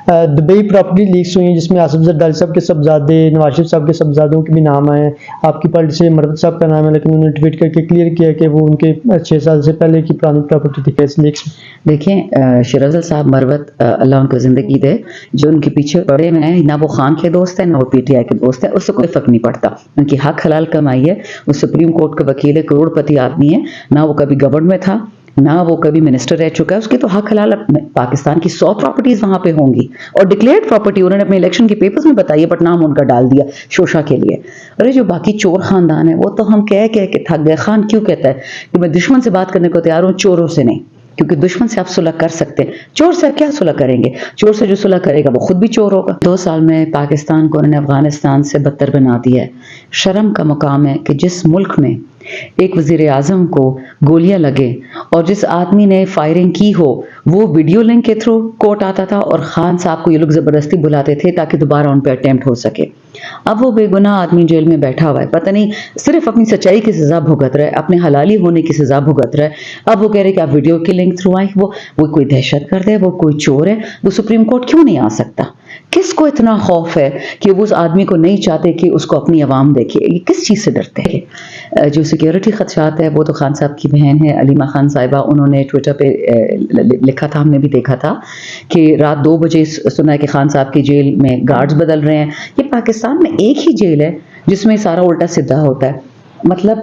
Dubai property leaks ہوئی ہیں جس میں آصف زرداری صاحب کے صاحبزادے، نواز شریف صاحب کے صاحبزادوں کے بھی نام آئے ہیں، آپ کی پارٹی سے مروت صاحب کا نام ہے، لیکن انہوں نے ٹویٹ کر کے کلیئر کیا کہ وہ ان کے 6 سال سے پہلے کی پرانی پراپرٹی تھی کیس لیکس میں۔ دیکھیں شیرافضل صاحب مروت اللہ ان کو زندگی دے، جو ان کے پیچھے پڑے ہوئے ہیں، نہ وہ خان کے دوست ہیں نہ وہ پی ٹی آئی کے دوست ہیں، اس سے کوئی فرق نہیں پڑتا، ان کی حق حلال کمائی ہے، وہ سپریم کورٹ کا وکیل ہے، کروڑ پتی آدمی ہے، نہ وہ کبھی گورنمنٹ میں تھا نہ وہ کبھی منسٹر رہ چکا ہے، اس کی تو حق حلال پاکستان کی 100 پراپرٹیز وہاں پہ ہوں گی، اور ڈکلیئرڈ پراپرٹی انہوں نے اپنے الیکشن کے پیپرز میں بتائی ہے، بٹ نام ان کا ڈال دیا شوشا کے لیے۔ ارے جو باقی چور خاندان ہے وہ تو ہم کہہ کے تھک گئے۔ خان کیوں کہتا ہے کہ میں دشمن سے بات کرنے کو تیار ہوں، چوروں سے نہیں، کیونکہ دشمن سے آپ صلح کر سکتے ہیں، چور سے کیا صلح کریں گے؟ چور سے جو صلح کرے گا وہ خود بھی چور ہوگا۔ 2 سال میں پاکستان کو انہوں نے افغانستان سے بدتر بنا دیا ہے۔ شرم کا مقام ہے کہ جس ملک میں ایک وزیر اعظم کو گولیاں لگے اور جس آدمی نے فائرنگ کی ہو وہ ویڈیو لنک کے تھرو کورٹ آتا تھا، اور خان صاحب کو یہ لوگ زبردستی بلاتے تھے تاکہ دوبارہ ان پہ اٹیمپٹ ہو سکے۔ اب وہ بے گناہ آدمی جیل میں بیٹھا ہوا ہے، پتہ نہیں صرف اپنی سچائی کی سزا بھگت رہا ہے، اپنے حلالی ہونے کی سزا بھگت رہا ہے۔ اب وہ کہہ رہے کہ آپ ویڈیو کے لنک تھرو آئیں، وہ کوئی دہشت گرد ہے، وہ کوئی چور ہے، وہ سپریم کورٹ کیوں نہیں آ سکتا؟ کس کو اتنا خوف ہے کہ وہ اس آدمی کو نہیں چاہتے کہ اس کو اپنی عوام دیکھے؟ یہ کس چیز سے ڈرتے ہیں؟ جو سیکیورٹی خدشات ہے وہ تو خان صاحب کی بہن ہے علیمہ خان صاحبہ، انہوں نے ٹویٹر پہ لکھا تھا، ہم نے بھی دیکھا تھا کہ رات 2 بجے سنا ہے کہ خان صاحب کی جیل میں گارڈز بدل رہے ہیں۔ یہ پاکستان میں ایک ہی جیل ہے جس میں سارا الٹا سیدھا ہوتا ہے، مطلب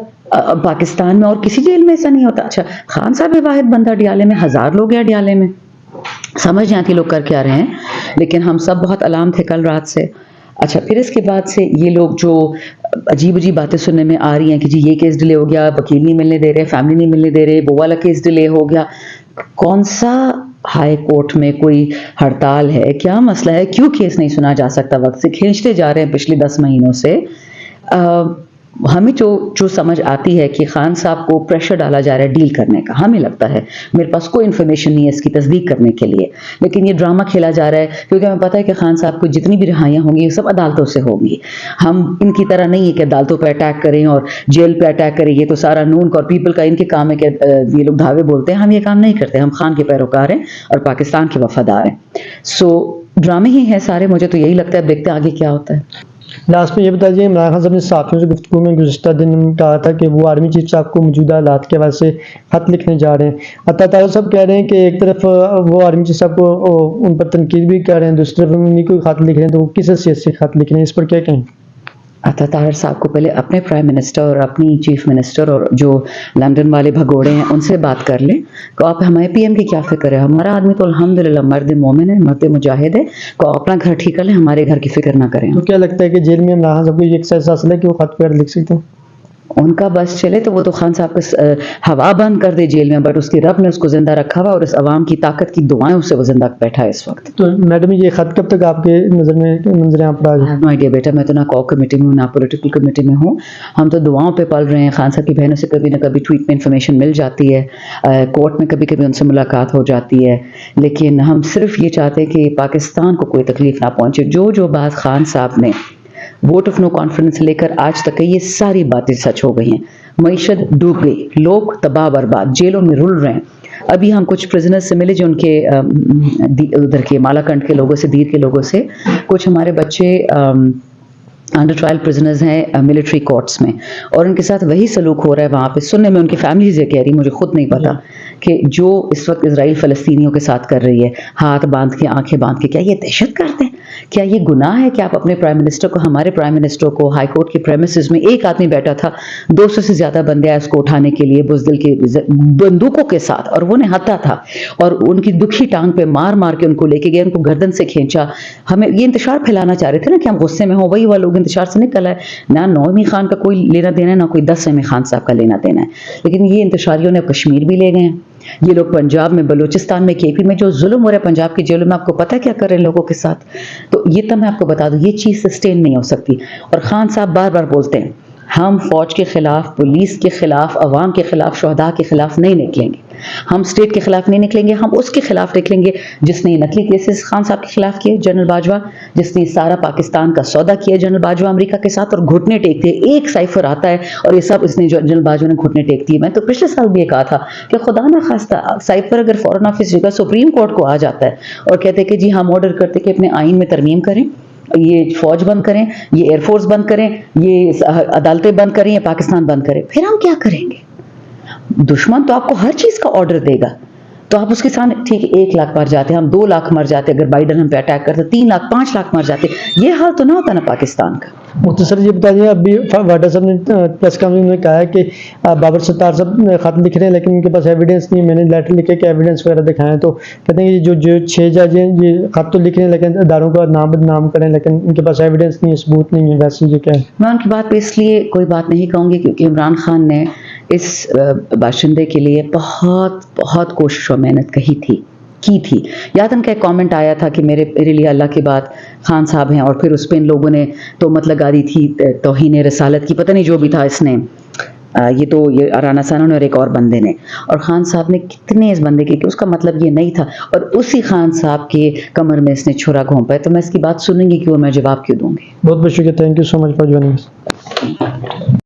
پاکستان میں اور کسی جیل میں ایسا نہیں ہوتا۔ اچھا خان صاحب ہے واحد بندہ ڈیالے میں، 1000 لوگ ہیں ڈیالے میں، سمجھ جائیں کہ لوگ کر کیا رہے ہیں، لیکن ہم سب بہت الارم تھے کل رات سے۔ اچھا پھر اس کے بعد سے یہ لوگ جو عجیب باتیں سننے میں آ رہی ہیں کہ جی یہ کیس ڈیلے ہو گیا، وکیل نہیں ملنے دے رہے، فیملی نہیں ملنے دے رہے، وہ والا کیس ڈیلے ہو گیا۔ کون سا ہائی کورٹ میں کوئی ہڑتال ہے؟ کیا مسئلہ ہے؟ کیوں کیس نہیں سنا جا سکتا؟ وقت سے کھینچتے جا رہے ہیں پچھلے 10 مہینوں سے۔ ہمیں جو سمجھ آتی ہے کہ خان صاحب کو پریشر ڈالا جا رہا ہے ڈیل کرنے کا، ہمیں لگتا ہے، میرے پاس کوئی انفارمیشن نہیں ہے اس کی تصدیق کرنے کے لیے، لیکن یہ ڈرامہ کھیلا جا رہا ہے کیونکہ ہمیں پتہ ہے کہ خان صاحب کو جتنی بھی رہائیاں ہوں گی یہ سب عدالتوں سے ہوں گی۔ ہم ان کی طرح نہیں ہے کہ عدالتوں پہ اٹیک کریں اور جیل پہ اٹیک کریں، یہ تو سارا نون اور پیپل کا ان کے کام ہے کہ یہ لوگ دھاوے بولتے ہیں، ہم یہ کام نہیں کرتے، ہم خان کے پیروکار ہیں اور پاکستان کے وفادار ہیں۔ سو ڈرامے ہی ہیں سارے، مجھے تو یہی لگتا ہے، دیکھتے ہیں آگے کیا ہوتا ہے۔ لاسٹ میں یہ بتا دیجیے، عمران خان صاحب نے صحافیوں سے گفتگو میں گزشتہ دن کہا تھا کہ وہ آرمی چیف صاحب کو موجودہ حالات کے حوالے سے خط لکھنے جا رہے ہیں۔ عطا طاہر صاحب کہہ رہے ہیں کہ ایک طرف وہ آرمی چیف صاحب کو ان پر تنقید بھی کر رہے ہیں، دوسری طرف انہیں کوئی خط لکھ رہے ہیں، تو وہ کس حیثیت سے خط لکھ رہے ہیں، اس پر کیا کہیں؟ عطا طاہر صاحب کو پہلے اپنے پرائم منسٹر اور اپنی چیف منسٹر اور جو لندن والے بھگوڑے ہیں ان سے بات کر لیں کہ آپ ہمیں پی ایم کی کیا فکر ہے؟ ہمارا آدمی تو الحمدللہ مرد مومن ہے، مرد مجاہد ہے، کو اپنا گھر ٹھیک کر لیں، ہمارے گھر کی فکر نہ کریں۔ تو کیا لگتا ہے کہ جیل میں عمران خان صاحب کو یہ ایکسرسائز حاصل ہے کہ وہ خط پہ لکھ سکتے ہیں؟ ان کا بس چلے تو وہ تو خان صاحب کا ہوا بند کر دے جیل میں، بٹ اس کی رب نے اس کو زندہ رکھا ہوا اور اس عوام کی طاقت کی دعائیں اسے وہ زندہ بیٹھا ہے اس وقت۔ تو میڈم یہ خط کب تک آپ کے نظر میں منظر عام پر آ جائے؟ نو آئیڈیا بیٹا، میں تو نہ کو کمیٹی میں ہوں نہ پولیٹیکل کمیٹی میں ہوں، ہم تو دعاؤں پہ پل رہے ہیں۔ خان صاحب کی بہنوں سے کبھی نہ کبھی ٹویٹ میں انفارمیشن مل جاتی ہے، کورٹ میں کبھی کبھی ان سے ملاقات ہو جاتی ہے، لیکن ہم صرف یہ چاہتے ہیں کہ پاکستان کو کوئی تکلیف نہ پہنچے۔ جو بات خان صاحب نے ووٹ آف نو کانفیڈنس سے لے کر آج تک یہ ساری باتیں سچ ہو گئی ہیں۔ معیشت ڈوب گئی، لوگ تباہ برباد، جیلوں میں رل رہے ہیں۔ ابھی ہم کچھ پرزنر سے ملے جو ان کے ادھر کے مالا کنڈ کے لوگوں سے، دیر کے لوگوں سے، کچھ ہمارے بچے انڈر ٹرائل پرزنرز ہیں ملٹری کورٹس میں، اور ان کے ساتھ وہی سلوک ہو رہا ہے وہاں پہ۔ سننے میں ان کی فیملیز یہ کہہ رہی، مجھے خود نہیں پتا کہ جو اس وقت اسرائیل فلسطینیوں کے ساتھ کر رہی ہے، ہاتھ باندھ کے آنکھیں باندھ کے، کیا یہ دہشت گرد ہے؟ کیا یہ گناہ ہے کہ آپ اپنے پرائم منسٹر کو، ہمارے پرائم منسٹر کو ہائی کورٹ کے پریمیسز میں ایک آدمی بیٹھا تھا، 200 سے زیادہ بندے آئے اس کو اٹھانے کے لیے بزدل کے بندوقوں کے ساتھ، اور وہ نہتا تھا اور ان کی دکھی ٹانگ پہ مار مار کے ان کو لے کے گئے، ان کو گردن سے کھینچا۔ ہمیں یہ انتشار پھیلانا چاہ رہے تھے نا کہ ہم غصے میں ہوں، وہی وہ لوگ انتشار سے نکل آئے۔ نہ نعیمی خان کا کوئی لینا دینا ہے، نہ کوئی 10 احمد خان صاحب کا لینا دینا ہے، لیکن یہ انتشاریوں نے کشمیر بھی لے گئے ہیں۔ یہ لوگ پنجاب میں، بلوچستان میں، کے پی میں جو ظلم ہو رہا ہے پنجاب کی جیلوں میں، آپ کو پتہ ہے کیا کر رہے ہیں لوگوں کے ساتھ؟ تو یہ تو میں آپ کو بتا دوں، یہ چیز سسٹین نہیں ہو سکتی۔ اور خان صاحب بار بار بولتے ہیں ہم فوج کے خلاف، پولیس کے خلاف، عوام کے خلاف، شہداء کے خلاف نہیں نکلیں گے۔ ہم اسٹیٹ کے خلاف نہیں نکلیں گے, ہم اس کے خلاف نکلیں گے جس نے یہ نقلی کیسز خان صاحب کے خلاف کیے, جنرل باجوہ, جس نے سارا پاکستان کا سودا کیا جنرل باجوہ امریکہ کے ساتھ, اور گھٹنے ٹیکتے ہیں. ایک سائفر آتا ہے اور یہ سب اس نے جنرل باجوہ نے گھٹنے ٹیک دیے. میں تو پچھلے سال بھی یہ کہا تھا کہ خدا نہ خواستہ سائفر اگر فورن آفس جگہ سپریم کورٹ کو آ جاتا ہے اور کہتے کہ جی ہم آرڈر کرتے کہ اپنے آئین میں ترمیم کریں, یہ فوج بند کریں, یہ ایئر فورس بند کریں, یہ عدالتیں بند کریں, یہ پاکستان بند کریں, پھر ہم کیا کریں گے؟ دشمن تو آپ کو ہر چیز کا آرڈر دے گا, تو آپ اس کے سامنے ٹھیک ہے 1 لاکھ مر جاتے, ہم 2 لاکھ مر جاتے, اگر بائیڈن ہم پہ اٹیک کرتے 3 لاکھ 5 لاکھ مر جاتے, یہ حال تو نہ ہوتا نا پاکستان کا. مختصر یہ بتا دیں, ابھی واڈا صاحب نے پریس کانفرنس میں کہا ہے کہ بابر ستار صاحب خط لکھ رہے ہیں لیکن ان کے پاس ایویڈنس نہیں, میں نے لیٹر لکھے کہ ایویڈنس وغیرہ دکھائیں, تو کہتے ہیں کہ جو 6 جج ہیں یہ خط تو لکھ رہے ہیں لیکن اداروں کا نام بدنام کریں, لیکن ان کے پاس ایویڈنس نہیں ہے, ثبوت نہیں ہے. ویسے یہ کیا ہے؟ میں ان کی بات پہ اس لیے کوئی بات نہیں کہوں گی کیونکہ عمران خان نے اس باشندے کے لیے بہت بہت کوشش و محنت کی تھی. یاد ان کا ایک کامنٹ آیا تھا کہ میرے لیے اللہ کے بعد خان صاحب ہیں, اور پھر اس پہ ان لوگوں نے تہمت لگا دی تھی توہین رسالت کی, پتہ نہیں جو بھی تھا اس نے, یہ رانا ثنا نے اور ایک اور بندے نے, اور خان صاحب نے کتنے اس بندے کے کہ اس کا مطلب یہ نہیں تھا, اور اسی خان صاحب کے کمر میں اس نے چھرا گھونپا ہے. تو میں اس کی بات سنوں گی کیوں, میں جواب کیوں دوں گی. بہت بہت شکریہ, thank you so much for joining.